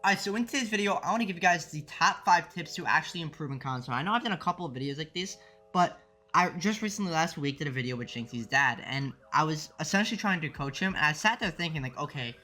Alright, so in today's video, I want to give you guys the top 5 tips to actually improve in console. I know I've done a couple of videos like this, but I just recently last week did a video with Sieqe's dad, and I was essentially trying to coach him, and I sat there thinking, like, okay,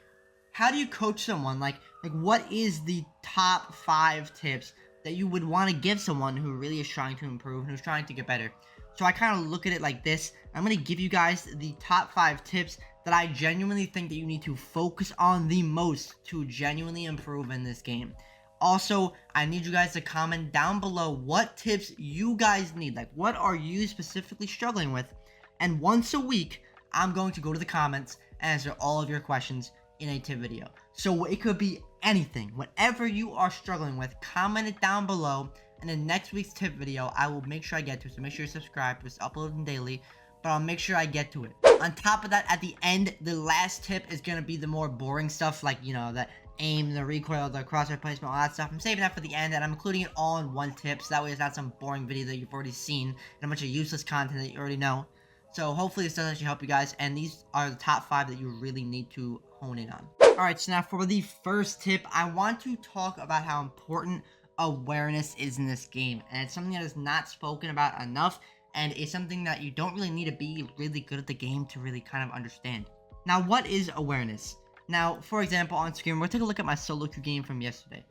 how do you coach someone? Like what is the top 5 tips that you would want to give someone who really is trying to improve and who's trying to get better? So I kind of look at it like this. I'm going to give you guys the top 5 tips that I genuinely think that you need to focus on the most to genuinely improve in this game. Also, I need you guys to comment down below what tips you guys need. Like, what are you specifically struggling with? And once a week, I'm going to go to the comments and answer all of your questions in a tip video. So it could be anything. Whatever you are struggling with, comment it down below. And in next week's tip video, I will make sure I get to it. So make sure you subscribe. It's uploading daily, but I'll make sure I get to it. On top of that, at the end, the last tip is going to be the more boring stuff, like, you know, the aim, the recoil, the crosshair placement, all that stuff. I'm saving that for the end, and I'm including it all in one tip, so that way it's not some boring video that you've already seen and a bunch of useless content that you already know. So hopefully this does actually help you guys, and these are the top 5 that you really need to hone in on. Alright, so now for the first tip, I want to talk about how important awareness is in this game, and it's something that is not spoken about enough, and it's something that you don't really need to be really good at the game to really kind of understand. Now, what is awareness? Now, for example, on screen, we'll take a look at my solo queue game from yesterday.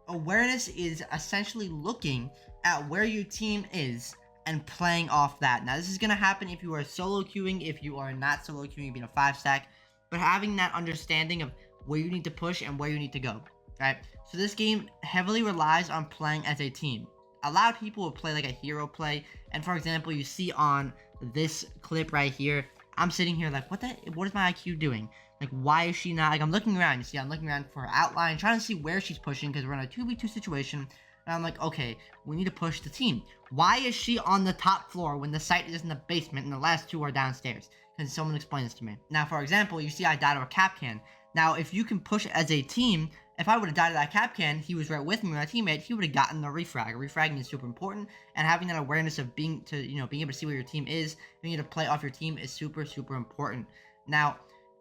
Awareness is essentially looking at where your team is and playing off that. Now, this is going to happen if you are solo queuing, if you are not solo queuing, being a 5-stack, but having that understanding of where you need to push and where you need to go, right? So this game heavily relies on playing as a team. A lot of people will play like a hero play, and for example, you see on this clip right here, I'm sitting here like, what is my IQ doing? Like, why is she not, like, I'm looking around, you see, I'm looking around for her outline, trying to see where she's pushing, because we're in a 2v2 situation, and I'm like, okay, we need to push the team. Why is she on the top floor when the site is in the basement and the last 2 are downstairs? Can someone explain this to me? Now, for example, you see I died to a cap can. Now, if you can push as a team, if I would have died to that cap can, he was right with me, my teammate, he would have gotten the refrag. Refragging is super important, and having that awareness of being able to see where your team is, being able to play off your team is super, super important. Now,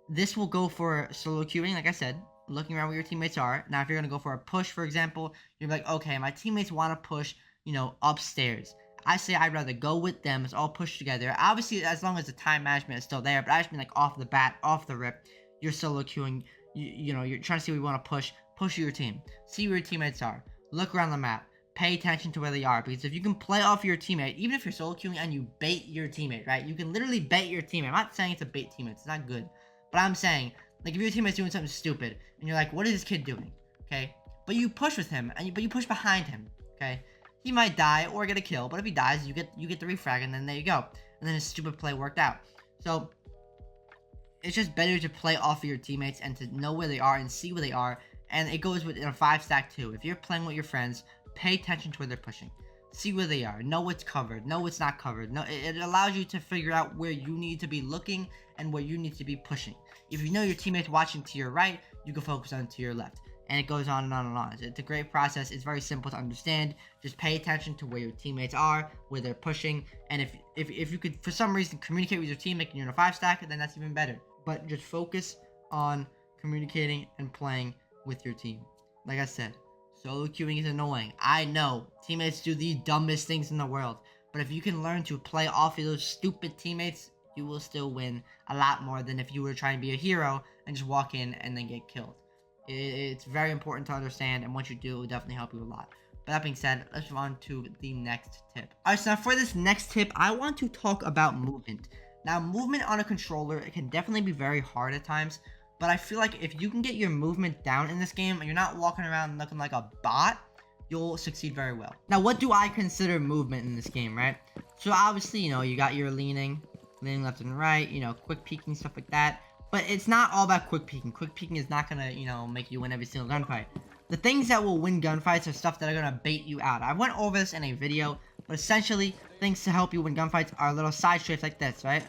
this will go for solo queuing, like I said, looking around where your teammates are. Now, if you're going to go for a push, for example, you're like, okay, my teammates want to push, upstairs. I say I'd rather go with them. It's all pushed together. Obviously, as long as the time management is still there, but I just mean like off the bat, off the rip, you're solo queuing, you're trying to see where you want to push your team, see where your teammates are, look around the map, pay attention to where they are, because if you can play off your teammate, even if you're solo queuing and you bait your teammate, right, you can literally bait your teammate. I'm not saying it's a bait teammate, it's not good, but I'm saying, like, if your teammate's doing something stupid, and you're like, what is this kid doing, okay, but you push with him, but you push behind him, okay, he might die or get a kill, but if he dies, you get the refrag, and then there you go, and then his stupid play worked out. So it's just better to play off of your teammates and to know where they are and see where they are. And it goes with in a 5-stack too. If you're playing with your friends, pay attention to where they're pushing. See where they are. Know what's covered. Know what's not covered. It allows you to figure out where you need to be looking and where you need to be pushing. If you know your teammates watching to your right, you can focus on to your left. And it goes on and on and on. It's a great process. It's very simple to understand. Just pay attention to where your teammates are, where they're pushing. And if you could, for some reason, communicate with your team, making you're in a 5-stack, then that's even better. But just focus on communicating and playing with your team. Like I said, solo queuing is annoying. I know teammates do the dumbest things in the world, but if you can learn to play off of those stupid teammates, you will still win a lot more than if you were trying to be a hero and just walk in and then get killed. It's very important to understand, and once you do, it will definitely help you a lot. But that being said, let's move on to the next tip. Alright, so now for this next tip, I want to talk about movement. Now, movement on a controller, it can definitely be very hard at times, but I feel like if you can get your movement down in this game and you're not walking around looking like a bot, you'll succeed very well. Now, what do I consider movement in this game, right? So obviously, you got your leaning left and right, quick peeking, stuff like that. But it's not all about quick peeking. Quick peeking is not gonna, make you win every single gunfight. The things that will win gunfights are stuff that are gonna bait you out. I went over this in a video, but essentially, things to help you win gunfights are little side strafes like this, right?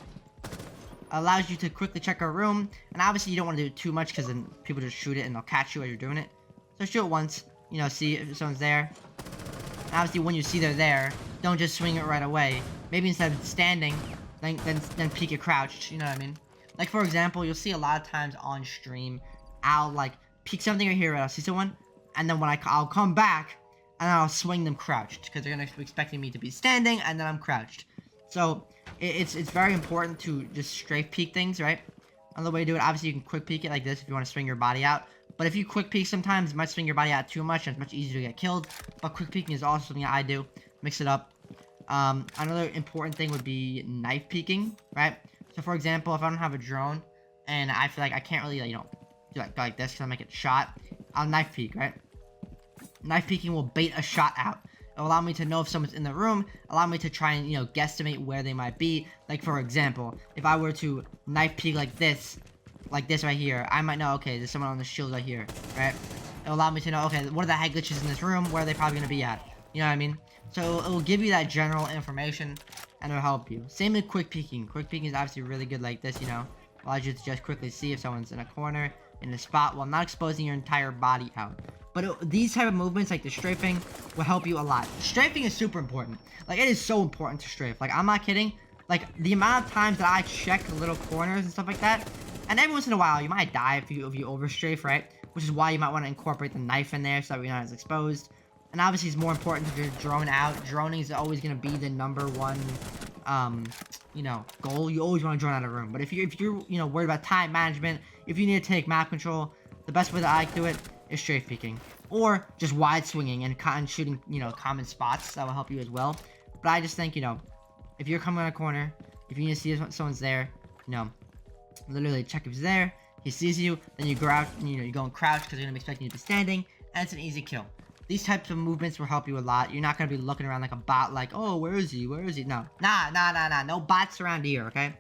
Allows you to quickly check a room, and obviously you don't want to do it too much because then people just shoot it and they'll catch you as you're doing it. So shoot it once, see if someone's there. And obviously when you see they're there, don't just swing it right away. Maybe instead of standing, then peek it crouched, you know what I mean? Like, for example, you'll see a lot of times on stream, I'll, like, peek something right here, I'll see someone, and then when I'll come back, and I'll swing them crouched, because they're gonna be expecting me to be standing, and then I'm crouched. So it's very important to just strafe peek things, right? Another way to do it, obviously you can quick peek it like this if you want to swing your body out. But if you quick peek sometimes, you might swing your body out too much and it's much easier to get killed. But quick peeking is also something that I do. Mix it up. Another important thing would be knife peeking, right? So for example, if I don't have a drone and I feel like I can't really, do like this because I might get shot, I'll knife peek, right? Knife peeking will bait a shot out. It'll allow me to know if someone's in the room, allow me to try and, guesstimate where they might be. Like, for example, if I were to knife peek like this right here, I might know, okay, there's someone on the shield right here, right? It'll allow me to know, okay, what are the head glitches in this room? Where are they probably going to be at? You know what I mean? So it will give you that general information, and it'll help you. Same with quick peeking. Quick peeking is obviously really good like this, allows you to just quickly see if someone's in a corner, in a spot, while not exposing your entire body out. But these type of movements, like the strafing, will help you a lot. Strafing is super important. Like, it is so important to strafe. Like, I'm not kidding. Like, the amount of times that I check little corners and stuff like that, and every once in a while, you might die if you overstrafe, right? Which is why you might want to incorporate the knife in there so that you're not as exposed. And obviously, it's more important to just drone out. Droning is always going to be the number one, goal. You always want to drone out of a room. But if you're worried about time management, if you need to take map control, the best way that I do it is strafe peeking, or just wide swinging and shooting, common spots. That will help you as well. But I just think, if you're coming on a corner, if you need to see if someone's there, literally check if he's there. He sees you, then you go out, you go and crouch because they're gonna be expecting you to be standing, and it's an easy kill. These types of movements will help you a lot. You're not gonna be looking around like a bot, like, oh, where is he? Where is he? No, nah. No bots around here, okay?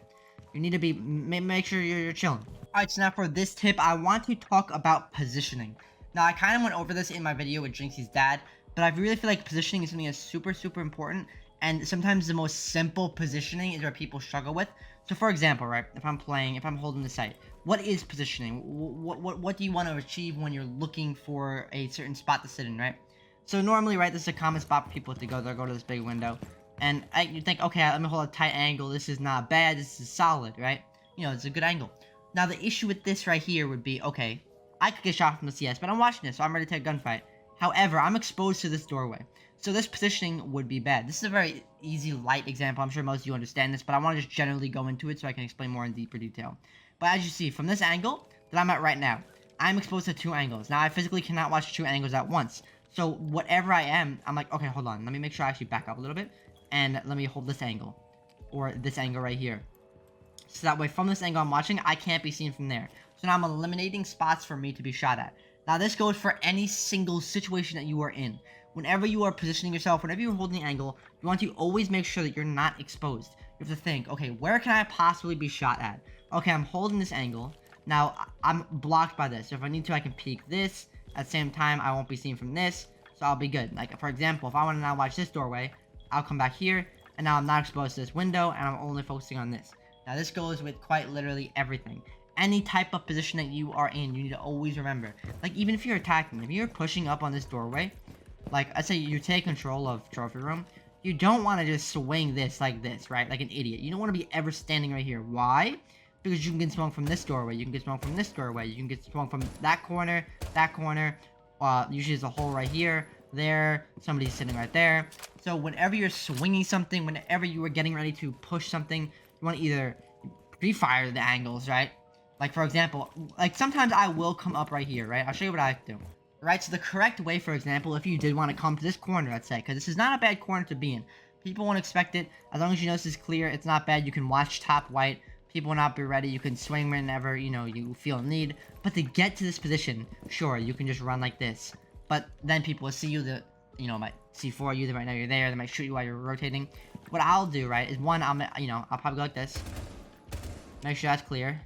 You need to be make sure you're chilling. All right, so now for this tip, I want to talk about positioning. Now, I kind of went over this in my video with Jinxie's dad, but I really feel like positioning is something that's super, super important, and sometimes the most simple positioning is where people struggle with. So, for example, right, if I'm holding the site, what is positioning? What do you want to achieve when you're looking for a certain spot to sit in, right? So, normally, right, this is a common spot for people to go. They'll go to this big window, and you think, okay, let me hold a tight angle. This is not bad. This is solid, right? It's a good angle. Now, the issue with this right here would be, okay, I could get shot from the CS, but I'm watching this, so I'm ready to take a gunfight. However, I'm exposed to this doorway, so this positioning would be bad. This is a very easy, light example. I'm sure most of you understand this, but I want to just generally go into it so I can explain more in deeper detail. But as you see, from this angle that I'm at right now, I'm exposed to two angles. Now, I physically cannot watch two angles at once. So, whatever I am, I'm like, okay, hold on. Let me make sure I actually back up a little bit, and let me hold this angle, or this angle right here. So that way, from this angle I'm watching, I can't be seen from there. So now I'm eliminating spots for me to be shot at. Now this goes for any single situation that you are in. Whenever you are positioning yourself, whenever you're holding the angle, you want to always make sure that you're not exposed. You have to think, okay, where can I possibly be shot at? Okay, I'm holding this angle. Now, I'm blocked by this. So if I need to, I can peek this. At the same time, I won't be seen from this. So I'll be good. Like, for example, if I want to now watch this doorway, I'll come back here. And now I'm not exposed to this window, and I'm only focusing on this. Now, this goes with quite literally everything. Any type of position that you are in, you need to always remember. Like, even if you're attacking, if you're pushing up on this doorway, like, let's say you take control of trophy room, you don't want to just swing this like this, right? Like an idiot. You don't want to be ever standing right here. Why? Because you can get swung from this doorway, you can get swung from this doorway, you can get swung from that corner, usually there's a hole right here, there, somebody's sitting right there. So whenever you're swinging something, whenever you are getting ready to push something, you want to either pre-fire the angles, right? Like, for example, like, sometimes I will come up right here, right? I'll show you what I do. Right, so the correct way, for example, if you did want to come to this corner, let's say, because this is not a bad corner to be in. People won't expect it. As long as you know this is clear, it's not bad. You can watch top white. People will not be ready. You can swing whenever, you feel a need. But to get to this position, sure, you can just run like this. But then people will see you, might see for you. They might know you're there. They might shoot you while you're rotating. What I'll do, right, is one, I'll probably go like this. Make sure that's clear.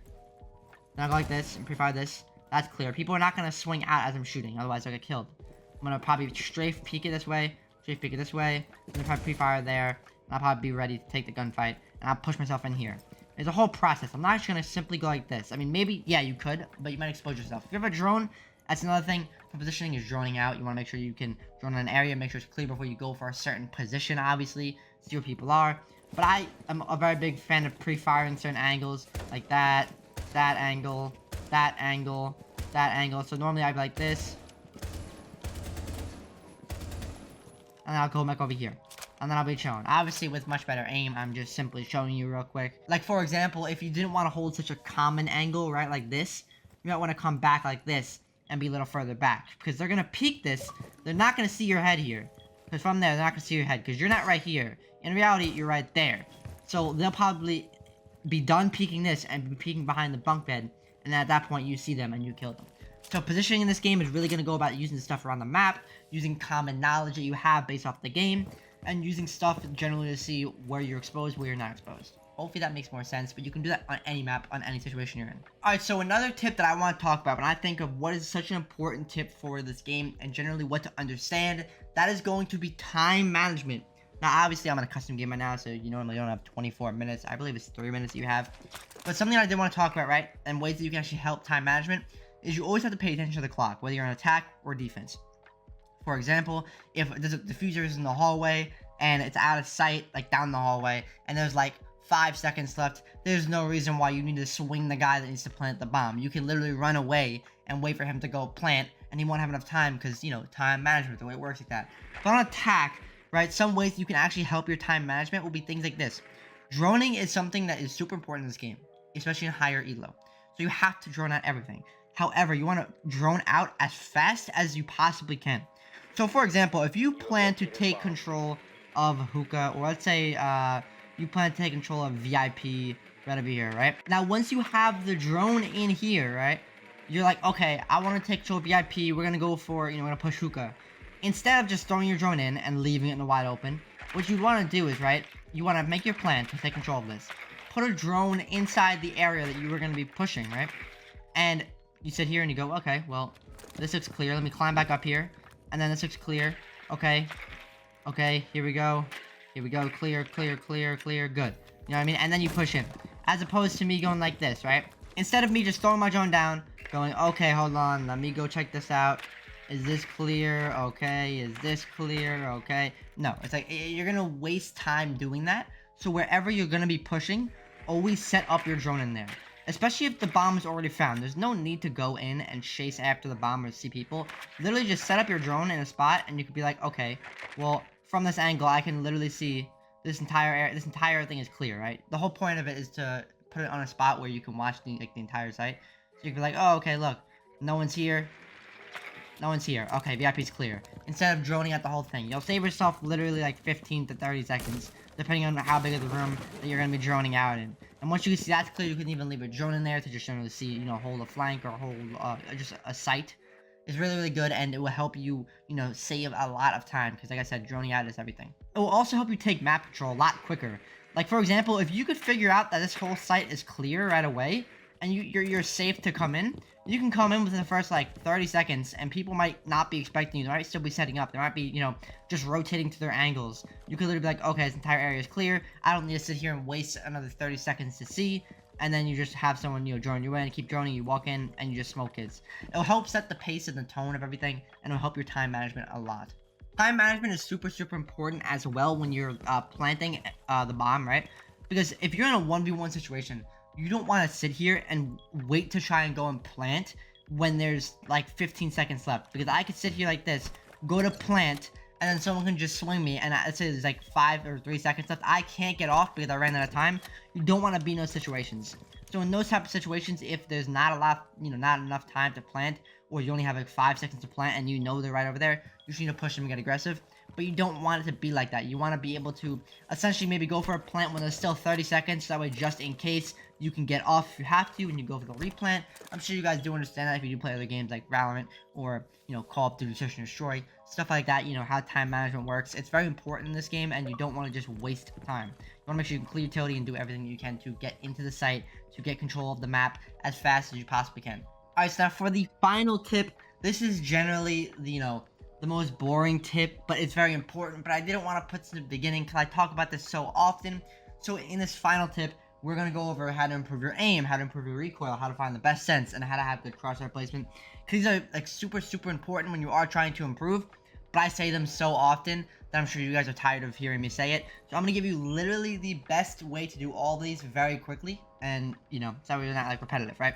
Then I'll go like this and pre-fire this. That's clear. People are not going to swing out as I'm shooting. Otherwise, they'll get killed. I'm going to probably strafe peek it this way. Strafe peek it this way. And then probably pre-fire there. And I'll probably be ready to take the gunfight. And I'll push myself in here. There's a whole process. I'm not just going to simply go like this. I mean, maybe, yeah, you could. But you might expose yourself. If you have a drone, that's another thing. For positioning is droning out. You want to make sure you can drone in an area. Make sure it's clear before you go for a certain position, obviously. See where people are. But I am a very big fan of pre-firing certain angles. Like that. That angle. That angle. That angle. So normally I'd be like this. and then I'll go back over here. And then I'll be chilling. Obviously, with much better aim, I'm just simply showing you real quick. Like, for example, if you didn't want to hold such a common angle, right, like this, you might want to come back like this and be a little further back. Because they're going to peek this. They're not going to see your head here. Because from there, they're not going to see your head. Because you're not right here. In reality, you're right there. So they'll probably be done peeking this and be peeking behind the bunk bed. And at that point, you see them and you kill them. So positioning in this game is really going to go about using the stuff around the map, using common knowledge that you have based off the game, and using stuff generally to see where you're exposed, where you're not exposed. Hopefully that makes more sense, but you can do that on any map, on any situation you're in. Alright, so another tip that I want to talk about when I think of what is such an important tip for this game, and generally what to understand, that is going to be time management. Now, obviously, I'm in a custom game right now, so you normally don't have 24 minutes. I believe it's 3 minutes that you have. But something I did want to talk about, right, and ways that you can actually help time management, is you always have to pay attention to the clock, whether you're on attack or defense. For example, if the diffuser is in the hallway and it's out of sight, like down the hallway, and there's like 5 seconds left, there's no reason why you need to swing the guy that needs to plant the bomb. You can literally run away and wait for him to go plant, and he won't have enough time because, you know, time management, the way it works like that. But on attack, right, some ways you can actually help your time management will be things like this. Droning is something that is super important in this game, especially in higher elo. So you have to drone out everything. However, you want to drone out as fast as you possibly can. So, for example, if you plan to take control of Hookah, or let's say you plan to take control of VIP right over here, right? Now, once you have the drone in here, right, you're like, okay, I want to take control of VIP. We're going to go for, you know, we're going to push Hookah. Instead of just throwing your drone in and leaving it in the wide open, what you want to do is, right, you want to make your plan to take control of this. Put a drone inside the area that you were going to be pushing, right? And you sit here and you go, okay, well, this looks clear. Let me climb back up here. And then this looks clear. Okay. Okay, here we go. Here we go. Clear, clear, clear, clear. Good. You know what I mean? And then you push in. As opposed to me going like this, right? Instead of me just throwing my drone down, going, okay, hold on. Let me go check this out. Is this clear? Okay. Is this clear? Okay. No, it's like you're going to waste time doing that. So wherever you're going to be pushing, always set up your drone in there. Especially if the bomb is already found. There's no need to go in and chase after the bomb or see people. Literally just set up your drone in a spot and you could be like, okay, well, from this angle, I can literally see this entire area. This entire thing is clear, right? The whole point of it is to put it on a spot where you can watch the entire site. So you can be like, oh, okay, look, no one's here. No one's here. Okay, VIP's clear. Instead of droning out the whole thing, you'll save yourself literally like 15 to 30 seconds, depending on how big of the room that you're going to be droning out in. And once you see that's clear, you can even leave a drone in there to just generally see, you know, hold a flank or hold just a sight. It's really, really good, and it will help you, you know, save a lot of time, because like I said, droning out is everything. It will also help you take map control a lot quicker. Like, for example, if you could figure out that this whole site is clear right away, and you're safe to come in, you can come in within the first, like, 30 seconds, and people might not be expecting you. They might still be setting up. They might be, you know, just rotating to their angles. You could literally be like, okay, this entire area is clear. I don't need to sit here and waste another 30 seconds to see. And then you just have someone, you know, drone you in, keep droning, you walk in, and you just smoke kids. It'll help set the pace and the tone of everything, and it'll help your time management a lot. Time management is super, super important as well when you're planting the bomb, right? Because if you're in a 1v1 situation, you don't want to sit here and wait to try and go and plant when there's like 15 seconds left. Because I could sit here like this, go to plant, and then someone can just swing me, and let's say there's like 5 or 3 seconds left. I can't get off because I ran out of time. You don't want to be in those situations. So in those type of situations, if there's not a lot, you know, not enough time to plant, or you only have like 5 seconds to plant and you know they're right over there, you should need to push them and get aggressive. But you don't want it to be like that. You want to be able to essentially maybe go for a plant when there's still 30 seconds. That way, just in case, you can get off if you have to and you go for the replant. I'm sure you guys do understand that if you do play other games like Valorant or, you know, Call of Duty Search and Destroy. Stuff like that, you know, how time management works. It's very important in this game, and you don't want to just waste time. You want to make sure you can clear utility and do everything you can to get into the site, to get control of the map as fast as you possibly can. Alright, so now for the final tip, this is generally, you know, the most boring tip, but it's very important. But I didn't want to put this in the beginning because I talk about this so often. So in this final tip, we're going to go over how to improve your aim, how to improve your recoil, how to find the best sense, and how to have good crosshair placement. Because these are like super, super important when you are trying to improve. But I say them so often that I'm sure you guys are tired of hearing me say it. So I'm going to give you literally the best way to do all these very quickly. And, you know, so we're not like repetitive, right?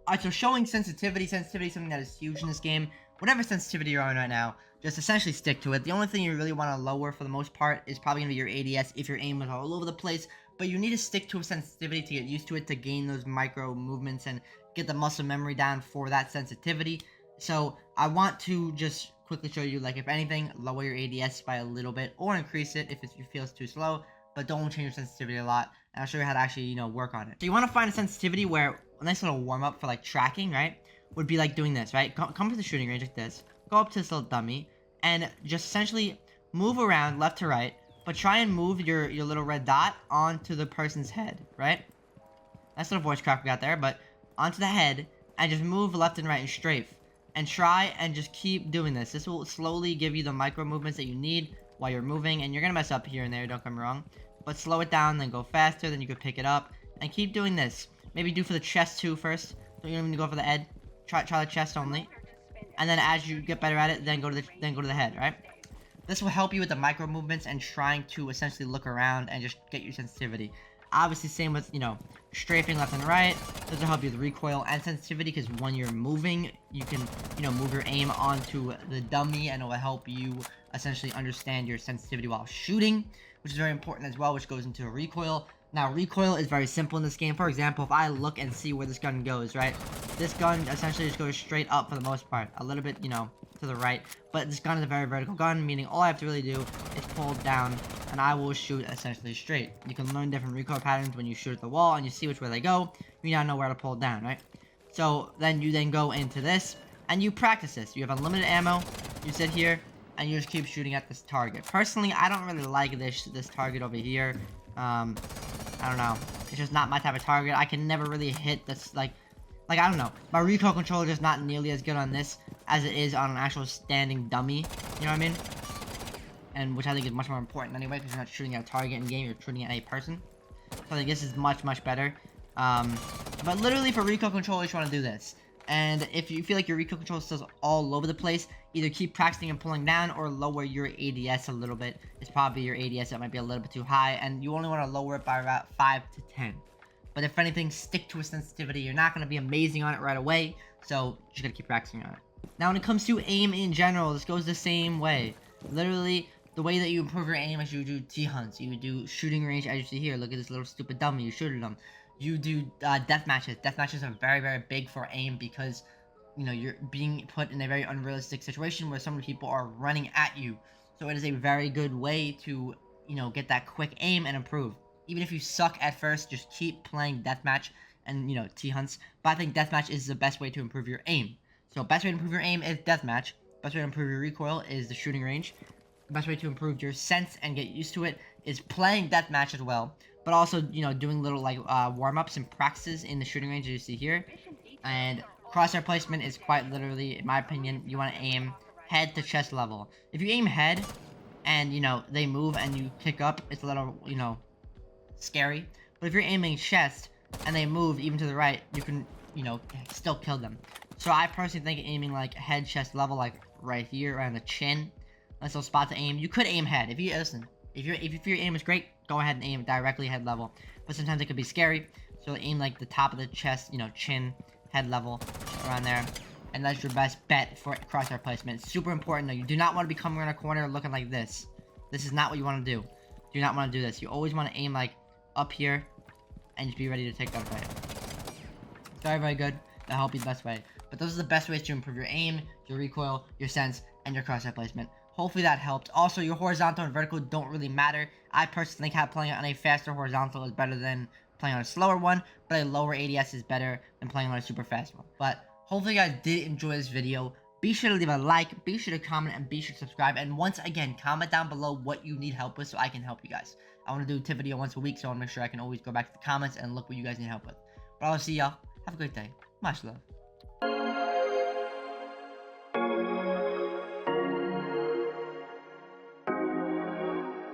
Alright, so showing sensitivity. Sensitivity is something that is huge in this game. whatever sensitivity you're on right now, just essentially stick to it. The only thing you really want to lower for the most part is probably going to be your ADS if your aim is all over the place, but you need to stick to a sensitivity to get used to it, to gain those micro movements and get the muscle memory down for that sensitivity. So I want to just quickly show you, like, if anything, lower your ADS by a little bit or increase it if you feel it's too slow, but don't change your sensitivity a lot. And I'll show you how to actually, you know, work on it. So you want to find a sensitivity where a nice little warm up for like tracking, right, would be like doing this, right? Come to the shooting range like this, go up to this little dummy, and just essentially move around left to right, but try and move your little red dot onto the person's head, right? Nice little voice crack we got there, but onto the head, and just move left and right and strafe. And try and just keep doing this. This will slowly give you the micro movements that you need while you're moving, and you're gonna mess up here and there, don't get me wrong, but slow it down, then go faster, then you could pick it up, and keep doing this. Maybe do for the chest too first, so you don't even go for the head. Try the chest only, and then as you get better at it, then go to the head, right? This will help you with the micro movements and trying to essentially look around and just get your sensitivity. Obviously, same with, you know, strafing left and right. This will help you with recoil and sensitivity, because when you're moving, you can, you know, move your aim onto the dummy, and it will help you essentially understand your sensitivity while shooting, which is very important as well, which goes into a recoil. Now, recoil is very simple in this game. For example, if I look and see where this gun goes, right? This gun essentially just goes straight up for the most part. A little bit, you know, to the right. But this gun is a very vertical gun, meaning all I have to really do is pull down, and I will shoot essentially straight. You can learn different recoil patterns when you shoot at the wall, and you see which way they go. You now know where to pull down, right? So then you go into this, and you practice this. You have unlimited ammo. You sit here, and you just keep shooting at this target. Personally, I don't really like this target over here. I don't know. It's just not my type of target. I can never really hit this, like I don't know. My recoil controller is just not nearly as good on this as it is on an actual standing dummy. You know what I mean? And which I think is much more important anyway, because you're not shooting at a target in game, you're shooting at a person. So I think this is much, much better. But literally for recoil control, you just want to do this. And if you feel like your recoil control is still all over the place, either keep practicing and pulling down, or lower your ADS a little bit. It's probably your ADS that might be a little bit too high, and you only want to lower it by about 5 to 10. But if anything, stick to a sensitivity. You're not going to be amazing on it right away, so you just got to keep practicing on it. Now, when it comes to aim in general, this goes the same way. Literally, the way that you improve your aim is you do T-hunts. You do shooting range, as you see here. Look at this little stupid dummy. You shoot at them. You do death matches. Death matches are very, very big for aim, because, you know, you're being put in a very unrealistic situation where so many people are running at you. So it is a very good way to, you know, get that quick aim and improve. Even if you suck at first, just keep playing deathmatch and, you know, T-hunts. But I think deathmatch is the best way to improve your aim. So best way to improve your aim is deathmatch. Best way to improve your recoil is the shooting range. The best way to improve your sense and get used to it is playing deathmatch as well. But also, you know, doing little, like, warm-ups and practices in the shooting range, as you see here. And crosshair placement is quite literally, in my opinion, you want to aim head to chest level. If you aim head and, you know, they move and you kick up, it's a little, you know, scary. But if you're aiming chest and they move even to the right, you can, you know, still kill them. So I personally think aiming, like, head chest level, like right here around the chin, nice little spot to aim. You could aim head. If you listen, if your aim is great, go ahead and aim directly head level. But sometimes it could be scary, so aim like the top of the chest, you know, chin, head level, around there. And that's your best bet for crosshair placement. It's super important though. You do not want to be coming around a corner looking like this. This is not what you want to do. Do not want to do this. You always want to aim like up here and just be ready to take that fight. It's very, very good. That'll help you the best way. But those are the best ways to improve your aim, your recoil, your sense, and your crosshair placement. Hopefully that helped. Also, your horizontal and vertical don't really matter. I personally think playing on a faster horizontal is better than playing on a slower one, but a lower ADS is better than playing on a super fast one. But hopefully you guys did enjoy this video. Be sure to leave a like, be sure to comment, and be sure to subscribe. And once again, comment down below what you need help with so I can help you guys. I want to do a tip video once a week, so I want to make sure I can always go back to the comments and look what you guys need help with. But I'll see y'all. Have a great day. Much love.